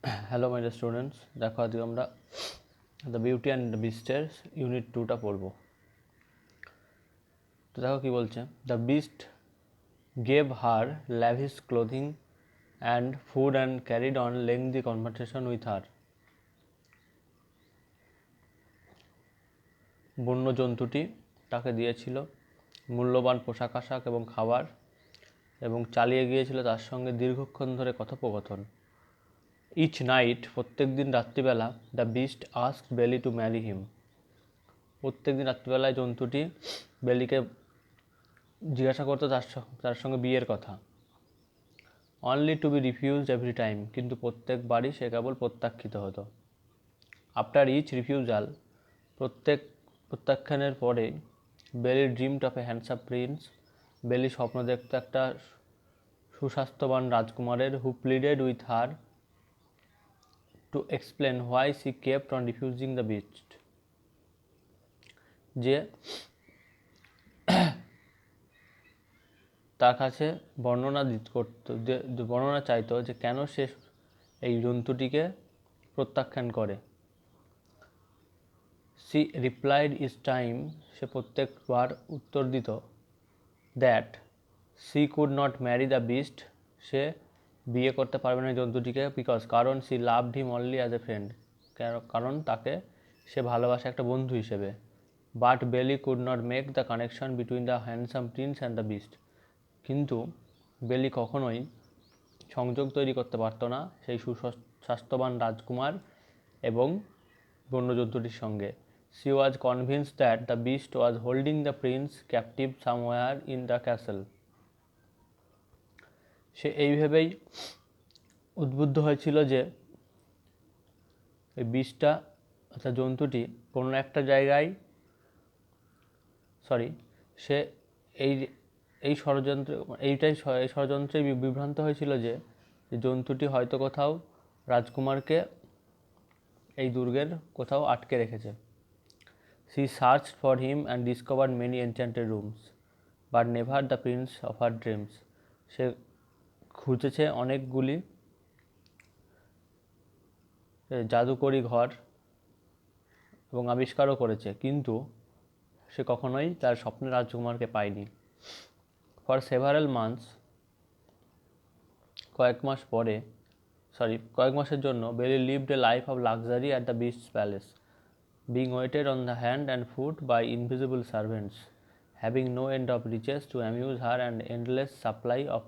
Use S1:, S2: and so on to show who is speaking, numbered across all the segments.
S1: Hello my dear students, দেখো আজকে আমরা দ্য বিউটি অ্যান্ড দ্য বিস্টের ইউনিট 2টা পড়বো। তো দেখো কি বলছে। The beast gave her lavish clothing and food and carried on lengthy conversation with her. বন্য জন্তুটি তাকে দিয়েছিল মূল্যবান পোশাক আশাক এবং খাবার, এবং চালিয়ে গিয়েছিল তার সঙ্গে দীর্ঘক্ষণ ধরে কথোপকথন। ইচ নাইট, প্রত্যেক দিন রাত্রিবেলা, দ্য বিস্ট আস্কড বেলি টু ম্যারি হিম। প্রত্যেক দিন রাত্রিবেলায় জন্তুটি বেলিকে জিজ্ঞাসা করতো তার সঙ্গে বিয়ের কথা। Only to be refused every time, কিন্তু প্রত্যেকবারই সে কেবল প্রত্যাখ্যিত হতো। আফটার ইচ রিফিউজাল, প্রত্যেক প্রত্যাখ্যানের পরে, বেলি dreamed of A handsome Prince, বেলি স্বপ্ন দেখত একটা সুস্বাস্থ্যবান রাজকুমারের, হু pleaded with her to explain why C kept on refusing the beast, যে তার কাছে বর্ণনা চাইতো যে কেন সে এই জন্তুটিকে প্রত্যাখ্যান করে। সি রিপ্লাইড ইচ টাইম, সে প্রত্যেকবার উত্তর দিত that she could not marry the beast, সে বিয়ে করতে পারবে না জন্তুটিকে, কারণ she loved him only as a friend, কারণ তাকে সে ভালোবাসে একটা বন্ধু হিসেবে। But Belle could not make the connection between the handsome prince and the beast, কিন্তু বেলি কখনোই সংযোগ তৈরি করতে পারত না সেই সুস্বাস্থ্যবান রাজকুমার এবং বন্যজন্তুটির সঙ্গে। She was convinced that the beast was holding the prince captive somewhere in the castle. সে এই ভেবেই উদ্বুদ্ধ হয়েছিল যে এই বিস্টটা অর্থাৎ জন্তুটি কোনো একটা জায়গায় সে এই এই ষড়যন্ত্রে বিভ্রান্ত হয়েছিল যে জন্তুটি হয়তো কোথাও রাজকুমারকে এই দুর্গের কোথাও আটকে রেখেছে। She searched for him and discovered many enchanted rooms but never the prince of her dreams. সে খুঁজেছে অনেকগুলি জাদুকরী ঘর এবং আবিষ্কারও করেছে, কিন্তু সে কখনোই তার স্বপ্নের রাজকুমারকে পায়নি। ফর সেভারাল মান্থস, কয়েক মাসের জন্য বেলি lived a life of luxury at the beast's palace, being waited on the hand and foot by invisible servants, having no end of riches to amuse her and endless supply of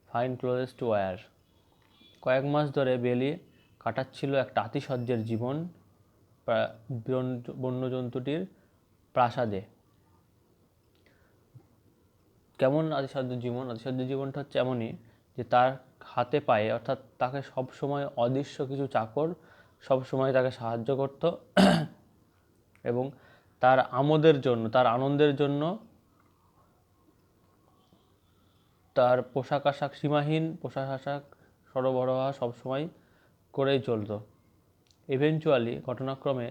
S1: fine clothes to wear. কয়েক মাস ধরে বেলি কাটাচ্ছিল একটা আতিশয্যের জীবন বন্যজন্তুটির প্রাসাদে। কেমন আতিশয্যের জীবন? আতিশয্যের জীবনটা হচ্ছে এমনই যে তার হাতে পায়ে, অর্থাৎ তাকে সবসময় অদৃশ্য কিছু চাকর সবসময় তাকে সাহায্য করত এবং তার আনন্দের জন্য তার সীমাহীন পোশাক আশাক সরবরাহ সবসময় করেই চলত। ইভেনচুয়ালি, ঘটনাক্রমে,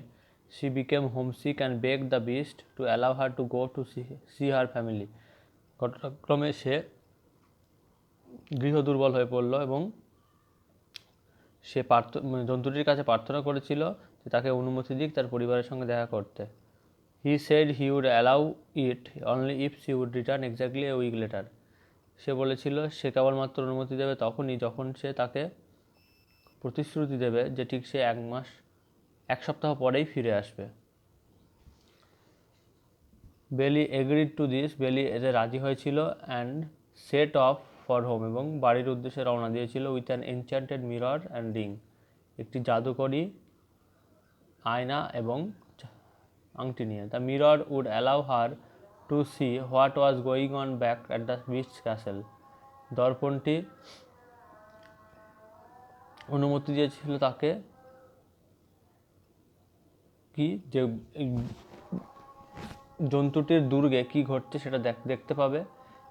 S1: she became homesick and begged the beast to allow her to go to see her family. ঘটনাক্রমে সে গৃহদুর্বল হয়ে পড়ল এবং সে জন্তুটির কাছে প্রার্থনা করেছিল যে তাকে অনুমতি দিক তার পরিবারের সঙ্গে দেখা করতে। He said he would allow it only if she would return exactly a week later. সে বলেছিল সে কেবলমাত্র অনুমতি দেবে তখনই যখন সে তাকে প্রতিশ্রুতি দেবে যে ঠিক সে এক সপ্তাহ পরেই ফিরে আসবে। বেলি এগ্রিড টু দিস, বেলি এতে রাজি হয়েছিল and set off for home, এবং বাড়ির উদ্দেশ্যে রওনা দিয়েছিল with an enchanted mirror and ring, একটি জাদুকরী আয়না এবং আংটি নিয়ে। The mirror would allow her to see what was going on back at the beast castle. দর্পণটি অনুমতি দিয়েছিল তাকে যে জন্তুটির দুর্গে কি ঘটছে সেটা দেখতে পাবে,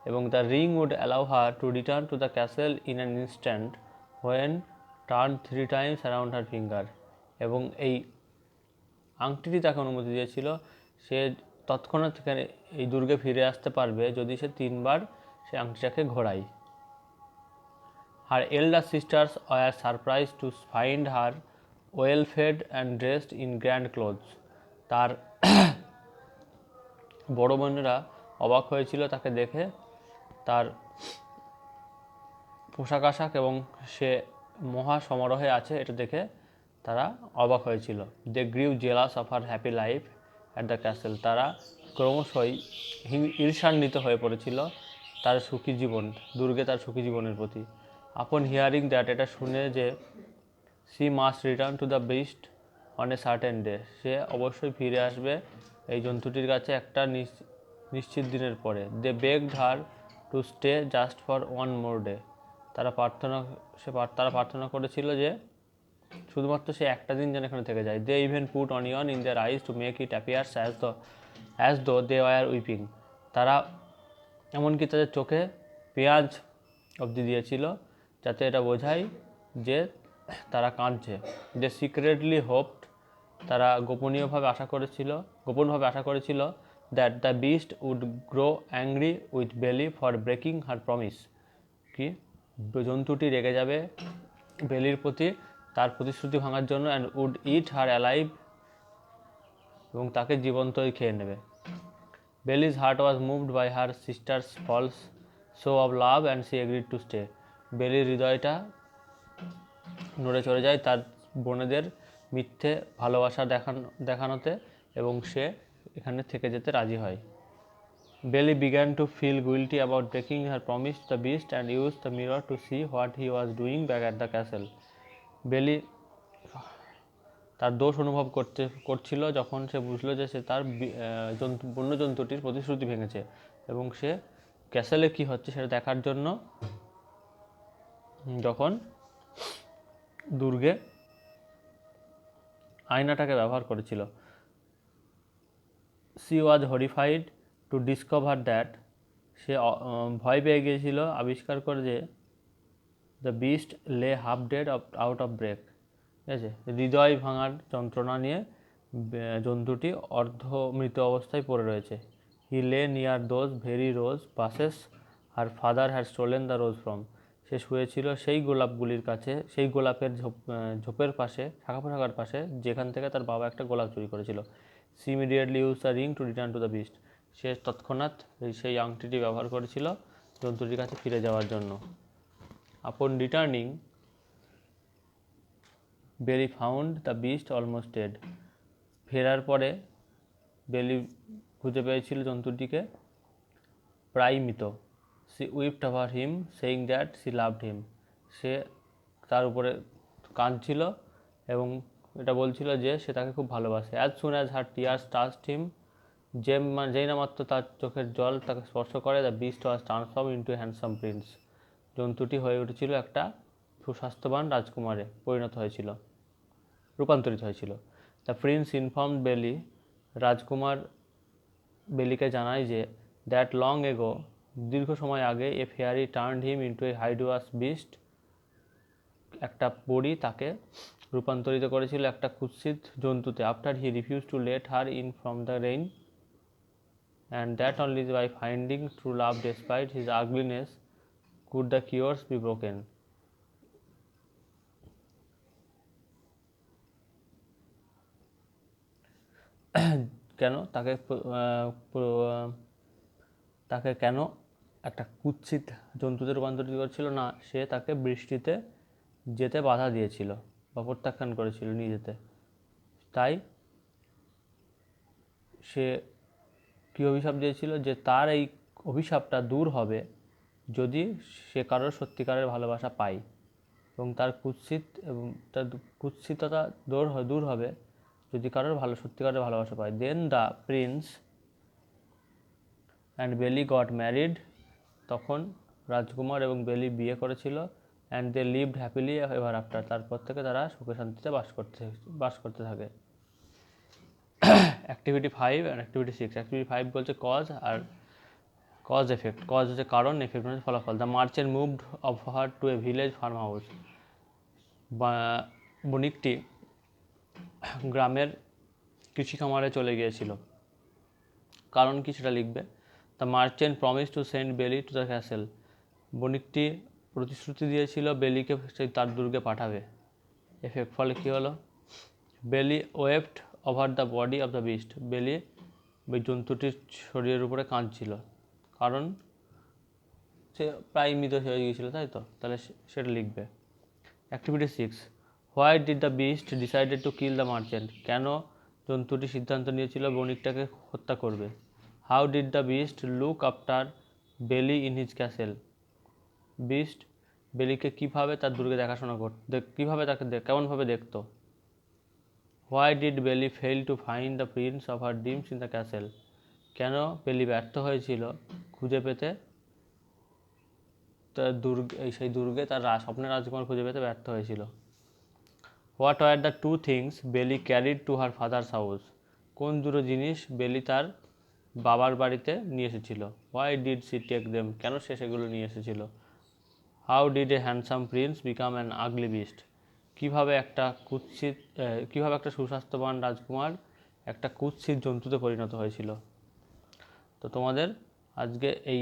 S1: এবং the ring would allow her to return to the castle in an instant when turn 3 times around her finger. এবং এই আংটিটি তাকে অনুমতি দিয়েছিল সে তৎক্ষণাৎ এই দুর্গে ফিরে আসতে পারবে যদি সে 3 বার সে আংটিটাকে ঘোরায়। Her elder sisters were surprised to find her well fed and dressed in grand clothes. তার বড় বোনেরা অবাক হয়েছিল তাকে দেখে, তার পোশাক আশাক এবং সে মহা সমারোহে আছে এটা দেখে তারা অবাক হয়েছিল। They grew jealous of her happy life at the castle. তারা ক্রমশই ঈর্ষান্বিত হয়ে পড়েছিল তার সুখী জীবন, দুর্গে তার সুখী জীবনের প্রতি। আপন হিয়ারিং দ্যাট, এটা শুনে যে she must return to the beast on a certain day, সে অবশ্যই ফিরে আসবে এই জন্তুটির কাছে একটা নিশ্চিত দিনের পরে। They begged her to stay just for one more day. তারা প্রার্থনা করেছিল যে শুধুমাত্র সে একটা দিন যেন এখানে থেকে যায়। They even put onion in their eyes to make it appears as though they war whipping. তারা এমনকি তাদের চোখে পেঁয়াজ অবধি দিয়েছিল যাতে এটা বোঝায় যে তারা কাঁদছে। দে সিক্রেটলি হোপড, তারা গোপনভাবে আশা করেছিল that the beast would grow angry with Belle for breaking her promise, কি জন্তুটি রেগে যাবে বেলির প্রতি তার প্রতিশ্রুতি ভাঙার জন্য, and would eat her alive, এবং তাকে জীবন্তই খেয়ে নেবে। Belle's heart was moved by her sisters false show of love and she agreed to stay. বেলির হৃদয়টা নড়ে চড়ে যায় তার বোনেদের মিথ্যে ভালোবাসা দেখানোতে, এবং সে এখানে থেকে যেতে রাজি হয়। বেলি began to feel guilty about breaking her promise to the beast and used the mirror to see what he was doing back at the castle. বেলি তার দোষ অনুভব করছিল যখন সে বুঝলো যে সে তার বন্য জন্তুটির প্রতিশ্রুতি ভেঙেছে, এবং সে ক্যাসেলে কি হচ্ছে সেটা দেখার জন্য যখন দুর্গে আয়নাটাকে ব্যবহার করেছিল। She was horrified to discover that, সে ভয় পেয়ে গিয়েছিল আবিষ্কার করে যে the beast lay half dead out of break, ঠিক আছে, হৃদয় ভাঙার যন্ত্রণা নিয়ে জন্তুটি অর্ধমৃত অবস্থায় পড়ে রয়েছে। He lay near those very rose bushes her father had stolen the rose from, সে শুয়েছিল সেই গোলাপগুলির কাছে, সেই গোলাপের ঝোপের পাশে, শাখা পোশাকার পাশে, যেখান থেকে তার বাবা একটা গোলাপ চুরি করেছিল। She immediately use the ring to return to the beast, সে তৎক্ষণাৎ সেই আংটিটি ব্যবহার করেছিল জন্তুটির কাছে ফিরে যাওয়ার জন্য। Upon returning Belle found the beast almost dead, ফেরার পরে বেলি খুঁজে পেয়েছিল জন্তুটিকে প্রায় মৃত। She wept over him saying that she loved him, সে তার উপরে কাঁদছিল এবং এটা বলছিল যে সে তাকে খুব ভালোবাসে। As soon as her tears touched him, যেই না মাত্র তার চোখের জল তাকে স্পর্শ করে, the beast was transform into handsome prince, জন্তুটি হয়ে উঠেছিল একটা সুস্বাস্থ্যবান রাজকুমারে রূপান্তরিত হয়েছিল। দ্য প্রিন্স ইনফর্মড বেলি, রাজকুমার বেলিকে জানায় যে দ্যাট লং এগো, দীর্ঘ সময় আগে, a fairy turned him into a hideous beast, একটা পরী তাকে রূপান্তরিত করেছিল একটা কুৎসিত জন্তুতে। After he refuse to let her in from the rain, and that only by finding true love despite his ugliness could the cures be broken. কেন তাকে কেন একটা কুৎসিত জন্তুতে রূপান্তরিত করেছিল না, সে তাকে বৃষ্টিতে যেতে বাধা দিয়েছিল বা প্রত্যাখ্যান করেছিল নিয়ে যেতে। তাই সে কি অভিশাপ দিয়েছিল যে তার এই অভিশাপটা দূর হবে যদি সে কারোর সত্যিকারের ভালোবাসা পায়, এবং তার কুৎসিততা দূর হবে যদি কারোর সত্যিকারের ভালোবাসা পায়। Then the prince and Belle got married, তখন রাজকুমার এবং বেলি বিয়ে করেছিল। And they lived happily ever after, তারপর থেকে তারা সুখে শান্তিতে বাস করতে থাকে। অ্যাক্টিভিটি 5 আর অ্যাক্টিভিটি 6। অ্যাক্টিভিটি 5 বলছে কজ আর কজ এফেক্ট। কজ হচ্ছে কারণ, এফেক্ট হচ্ছে ফলাফল। The merchant moved off her to a village farm house, বণিকটি গ্রামের কৃষি খামারে চলে গিয়েছিল। কারণ কি সেটা লিখবে। The merchant promise to send Belle to the castle, বণিকটি প্রতিশ্রুতি দিয়েছিল বেলিকে সেই তার দুর্গে পাঠাবে। এফেক্ট, ফলে কী হলো? বেলি waved over the body of the beast. বেলি ওই জন্তুটির শরীরের উপরে কাঁদছিল, কারণ সে প্রায় মৃত হয়ে গিয়েছিল, তাই তো? তাহলে সেটা লিখবে। Activity 6, why did the beast decided to kill the merchant. কেন জন্তুটি সিদ্ধান্ত নিয়েছিল বণিকটাকে হত্যা করবে? How did the beast look after বেলি ইন হিজ ক্যাসেল। বিস্ট বেলিকে কীভাবে তার দুর্গে দেখাশোনা কীভাবে তাকে কেমনভাবে দেখতো? হোয়াই ডিড বেলি fail to find the prince of her dreams in the castle. কেন বেলি ব্যর্থ হয়েছিল খুঁজে পেতে তার সেই দুর্গে তার স্বপ্নের রাজকুমার খুঁজে পেতে ব্যর্থ হয়েছিল? What were the two things Belle carried to her father's house. কোন দুটো জিনিস বেলি তার বাবার বাড়িতে নিয়ে এসেছিল? Why did she take them. কেন সে সেগুলো নিয়ে এসেছিল? How did a handsome prince become an ugly beast. কীভাবে একটা সুস্বাস্থ্যবান রাজকুমার একটা কুৎসিত জন্তুতে পরিণত হয়েছিল? তো তোমাদের আজকে এই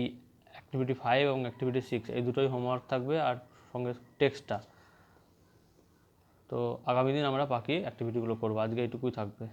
S1: অ্যাক্টিভিটি 5 এবং অ্যাক্টিভিটি 6 এই দুটোই হোমওয়ার্ক থাকবে, আর সঙ্গে টেক্সটটা। তো আগামী দিন আমরা বাকি অ্যাক্টিভিটিগুলো করবো। আজকে এইটুকুই থাকবে।